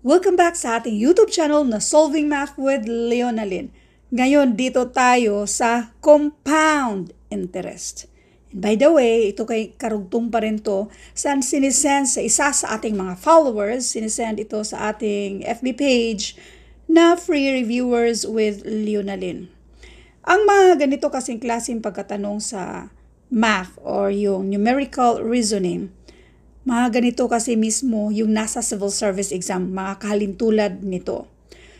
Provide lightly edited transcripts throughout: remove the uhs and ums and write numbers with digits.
Welcome back sa ating YouTube channel na Solving Math with Leonalyn. Ngayon, dito tayo sa compound interest. And by the way, ito kay karugtong pa rin to saan sinisend sa isa sa ating mga followers, sinisend ito sa ating FB page na free reviewers with Leonalyn. Ang mga ganito kasing klaseng pagkatanong sa math or yung numerical reasoning, mga ganito kasi mismo yung nasa civil service exam, mga kahalintulad nito.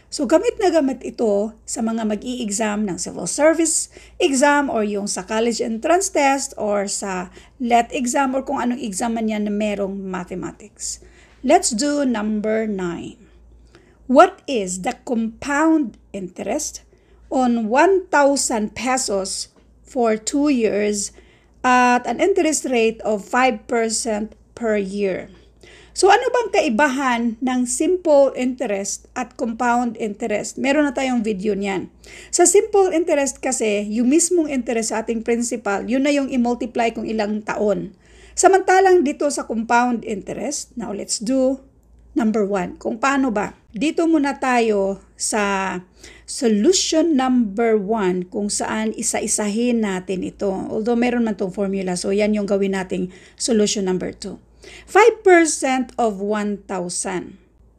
So gamit na gamit ito sa mga mag-i-exam ng civil service exam or yung sa college entrance test or sa LET exam or kung anong exam man yan na merong mathematics. Let's do number 9. What is the compound interest on 1,000 pesos for 2 years at an interest rate of 5% per year? So ano bang kaibahan ng simple interest at compound interest? Meron na tayong video niyan. Sa simple interest kasi, yung mismong interest sa ating principal, yun na yung i-multiply kung ilang taon. Samantalang dito sa compound interest, now let's do number 1. Kung paano ba? Dito muna tayo sa solution number 1 kung saan isa-isahin natin ito. Although meron man tong formula, so yan yung gawin nating solution number 2. 5% of 1,000.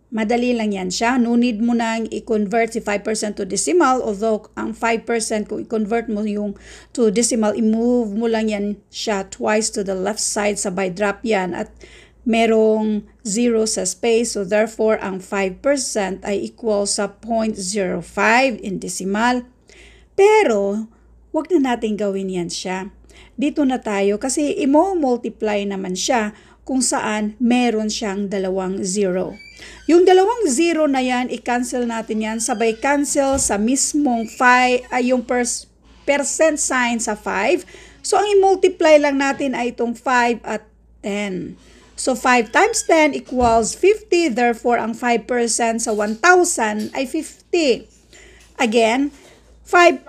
Madali lang yan siya. No need mo nang i-convert si 5% to decimal. Although ang 5% kung i-convert mo yung to decimal, i-move mo lang yan siya twice to the left side. Sabay drop yan at merong 0 sa space. So therefore, ang 5% ay equal sa 0.05 in decimal. Pero, wag na natin gawin yan siya. Dito na tayo kasi i-multiply naman siya kung saan meron siyang dalawang 0. Yung dalawang 0 na yan, i-cancel natin yan. Sabay cancel sa mismong yung percent sign sa 5. So, ang i-multiply lang natin ay itong 5 at 10. So, 5 times 10 equals 50. Therefore, ang 5% sa 1,000 ay 50. Again, 5%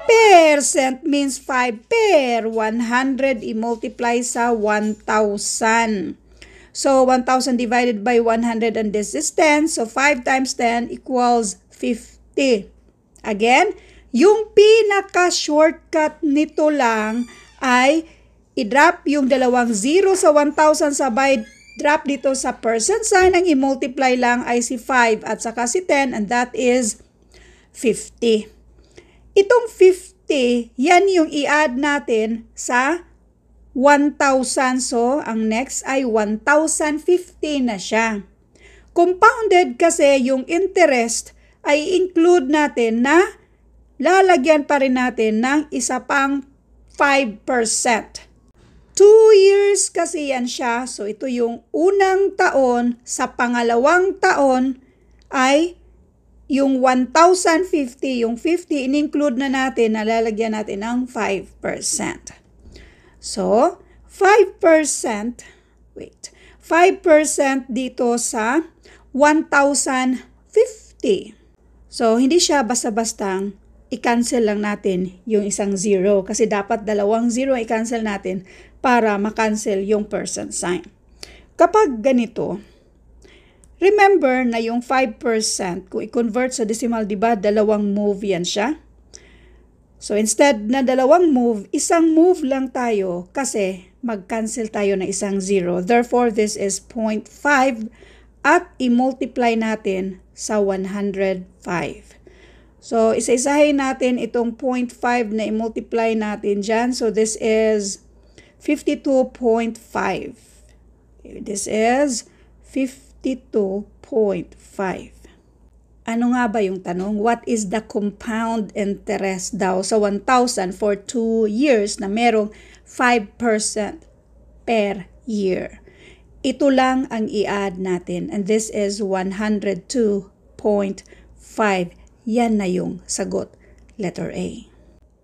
means 5 per 100 i-multiply sa 1,000. So, 1,000 divided by 100 and this is 10. So, 5 times 10 equals 50. Again, yung pinaka-shortcut nito lang ay i-drop yung dalawang 0 sa 1,000 sabay drop dito sa percent sign. Ang i-multiply lang ay si 5 at saka si 10 and that is 50. Itong 50, yan yung i-add natin sa 1,000. So, ang next ay 1,050 na siya. Compounded kasi yung interest ay include natin na lalagyan pa rin natin ng isa pang 5%. 2 years kasi yan siya. So, ito yung unang taon. Sa pangalawang taon ay yung 1,050, yung 50, in-include na natin, nalalagyan natin ng 5%. So, 5% dito sa 1,050. So, hindi siya basta-bastang i-cancel lang natin yung isang 0 kasi dapat dalawang 0 i-cancel natin para ma-cancel yung percent sign. Kapag ganito, remember na yung 5% kung i-convert sa decimal, diba, dalawang move yan siya? So instead na dalawang move, isang move lang tayo kasi mag-cancel tayo na isang 0. Therefore, this is 0.5 at i-multiply natin sa 105. So isa-isahin natin itong 0.5 na i-multiply natin dyan. So this is 52.5. This is 52.5. Ano nga ba yung tanong? What is the compound interest daw sa 1,000 for 2 years na merong 5% per year? Ito lang ang i-add natin and this is 102.5. Yan na yung sagot, letter A.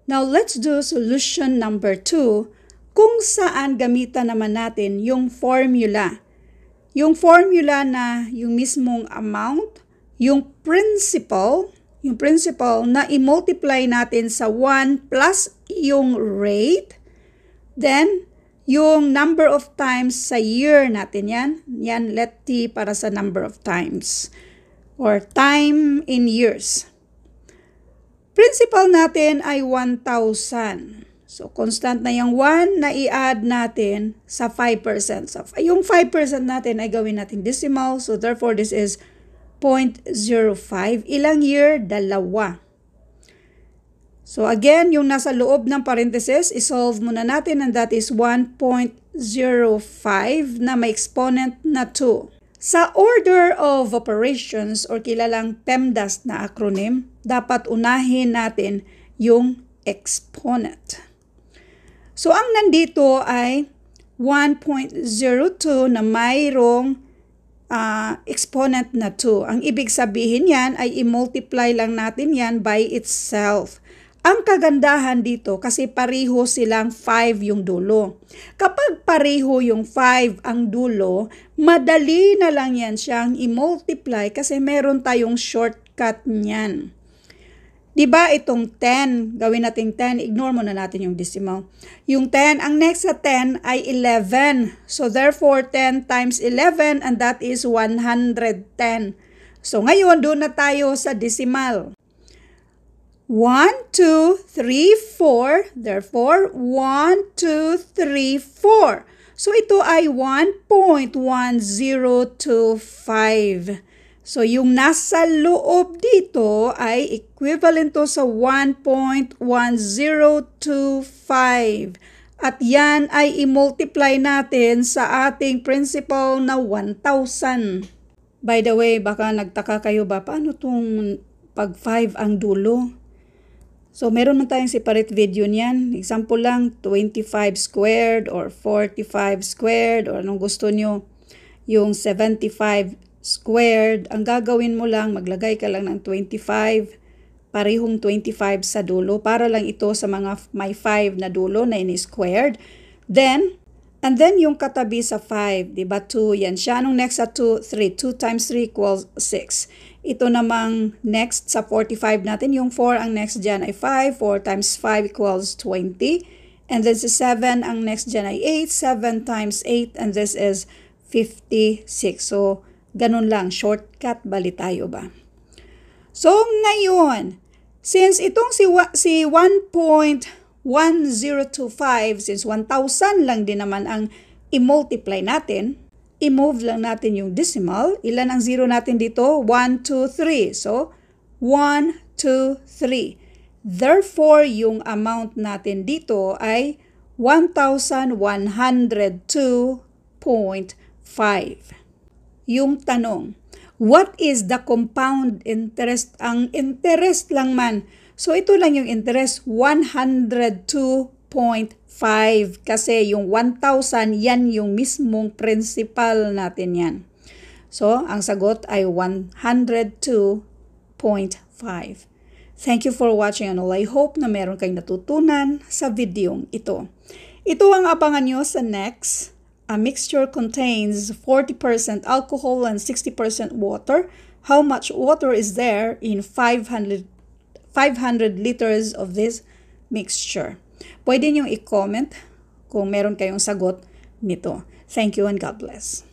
Now let's do solution number 2 kung saan gamitan naman natin yung formula. Yung formula na yung mismong amount, yung principal na i-multiply natin sa 1 plus yung rate, then yung number of times sa year natin yan let T para sa number of times. or time in years. Principal natin ay 1,000. So, constant na yung 1 na i-add natin sa 5%. So, yung 5% natin ay gawin natin decimal. So, therefore, this is 0.05. Ilang year? 2. So, again, yung nasa loob ng parenthesis, isolve muna natin and that is 1.05 na may exponent na 2. Sa order of operations or kilalang PEMDAS na acronym, dapat unahin natin yung exponent. So, ang nandito ay 1.02 na mayroong exponent na 2. Ang ibig sabihin yan ay i-multiply lang natin yan by itself. Ang kagandahan dito kasi pareho silang 5 yung dulo. Kapag pareho yung 5 ang dulo, madali na lang yan siyang i-multiply kasi meron tayong shortcut niyan. Diba itong 10, gawin natin 10, ignore muna natin yung decimal. Yung 10, ang next sa 10 ay 11. So therefore, 10 times 11 and that is 110. So ngayon, doon na tayo sa decimal. 1, 2, 3, 4. Therefore, 1, 2, 3, 4. So, ito ay 1.1025. So, yung nasa loob dito ay equivalent to sa 1.1025. At yan ay i-multiply natin sa ating principal na 1,000. By the way, baka nagtaka kayo ba, paano itong pag 5 ang dulo? So, meron man tayong separate video niyan. Example lang, 25 squared or 45 squared or anong gusto nyo. Yung 75 squared, ang gagawin mo lang, maglagay ka lang ng 25, parehong 25 sa dulo, para lang ito sa mga may 5 na dulo na ini-squared. And then yung katabi sa 5, diba 2, yan siya. Anong next sa 2? 3. 2 times 3 equals 6. Ito namang next sa 45 natin, yung 4 ang next dyan ay 5. 4 times 5 equals 20. And then sa 7 ang next dyan ay 8. 7 times 8 and this is 56. So, ganun lang. Shortcut, bali tayo ba? So, ngayon, since itong si 1.1025, since 1,000 lang din naman ang i-multiply natin, i-move lang natin yung decimal. Ilan ang zero natin dito? 1, 2, 3. So, 1, 2, 3. Therefore, yung amount natin dito ay 1,102.5. Yung tanong, what is the compound interest? Ang interest lang man. So, ito lang yung interest, 102.5 kasi yung 1,000, yan yung mismong principal natin yan. So, ang sagot ay 102.5. Thank you for watching and all. I hope na meron kayong natutunan sa videong ito. Ito ang abangan nyo sa next. A mixture contains 40% alcohol and 60% water. How much water is there in 500 liters of this mixture? Pwede nyo i-comment kung meron kayong sagot nito. Thank you and God bless.